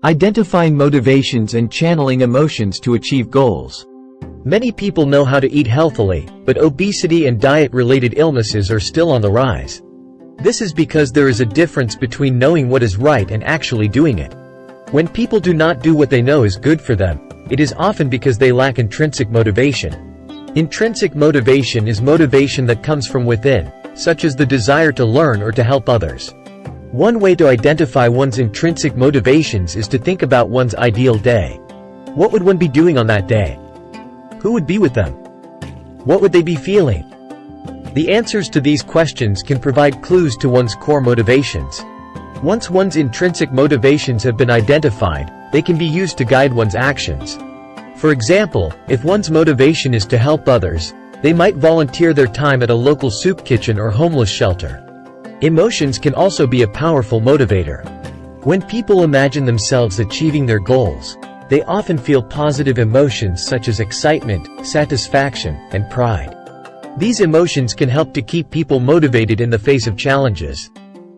Identifying motivations and channeling emotions to achieve goals. Many people know how to eat healthily, but obesity and diet-related illnesses are still on the rise. This is because there is a difference between knowing what is right and actually doing it. When people do not do what they know is good for them, it is often because they lack intrinsic motivation. Intrinsic motivation is motivation that comes from within, such as the desire to learn or to help others. One way to identify one's intrinsic motivations is to think about one's ideal day. What would one be doing on that day? Who would be with them? What would they be feeling? The answers to these questions can provide clues to one's core motivations. Once one's intrinsic motivations have been identified, they can be used to guide one's actions. For example, if one's motivation is to help others, they might volunteer their time at a local soup kitchen or homeless shelter. Emotions can also be a powerful motivator. When people imagine themselves achieving their goals, they often feel positive emotions such as excitement, satisfaction, and pride. These emotions can help to keep people motivated in the face of challenges.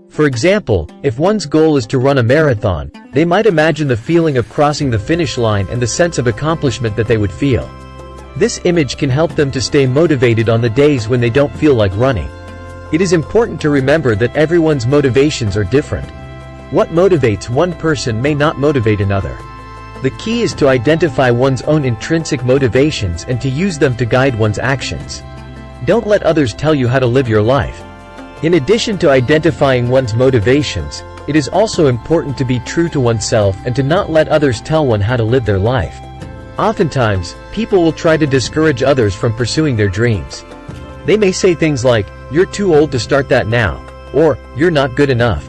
For example, if one's goal is to run a marathon, they might imagine the feeling of crossing the finish line and the sense of accomplishment that they would feel. This image can help them to stay motivated on the days when they don't feel like running. It is important to remember that everyone's motivations are different. What motivates one person may not motivate another. The key is to identify one's own intrinsic motivations and to use them to guide one's actions. Don't let others tell you how to live your life. In addition to identifying one's motivations, it is also important to be true to oneself and to not let others tell one how to live their life. Oftentimes, people will try to discourage others from pursuing their dreams. They may say things like, "You're too old to start that now," or "You're not good enough."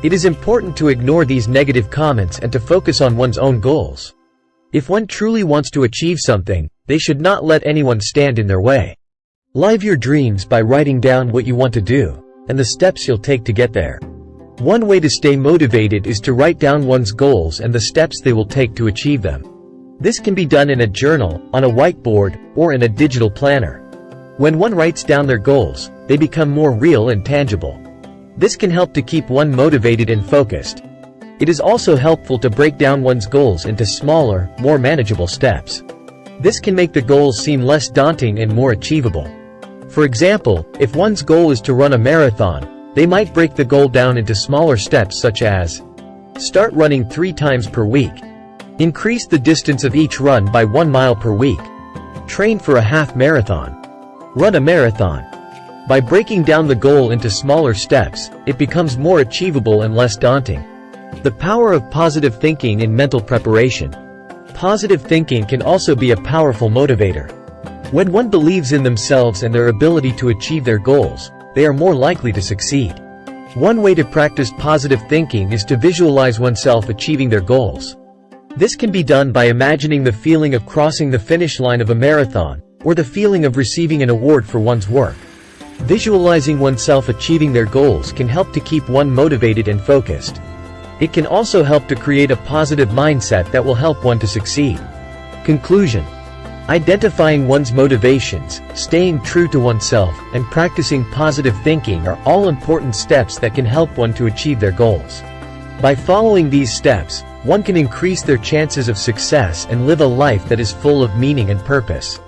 It is important to ignore these negative comments and to focus on one's own goals. If one truly wants to achieve something, they should not let anyone stand in their way. Live your dreams by writing down what you want to do, and the steps you'll take to get there. One way to stay motivated is to write down one's goals and the steps they will take to achieve them. This can be done in a journal, on a whiteboard, or in a digital planner. When one writes down their goals, they become more real and tangible. This can help to keep one motivated and focused. It is also helpful to break down one's goals into smaller, more manageable steps. This can make the goals seem less daunting and more achievable. For example, if one's goal is to run a marathon, they might break the goal down into smaller steps such as: start running 3 times per week. Increase the distance of each run by 1 mile per week. Train for a half marathon. Run a marathon. By breaking down the goal into smaller steps, it becomes more achievable and less daunting. The power of positive thinking in mental preparation. Positive thinking can also be a powerful motivator. When one believes in themselves and their ability to achieve their goals, they are more likely to succeed. One way to practice positive thinking is to visualize oneself achieving their goals. This can be done by imagining the feeling of crossing the finish line of a marathon, or the feeling of receiving an award for one's work. Visualizing oneself achieving their goals can help to keep one motivated and focused. It can also help to create a positive mindset that will help one to succeed. Conclusion: identifying one's motivations, staying true to oneself, and practicing positive thinking are all important steps that can help one to achieve their goals. By following these steps, one can increase their chances of success and live a life that is full of meaning and purpose.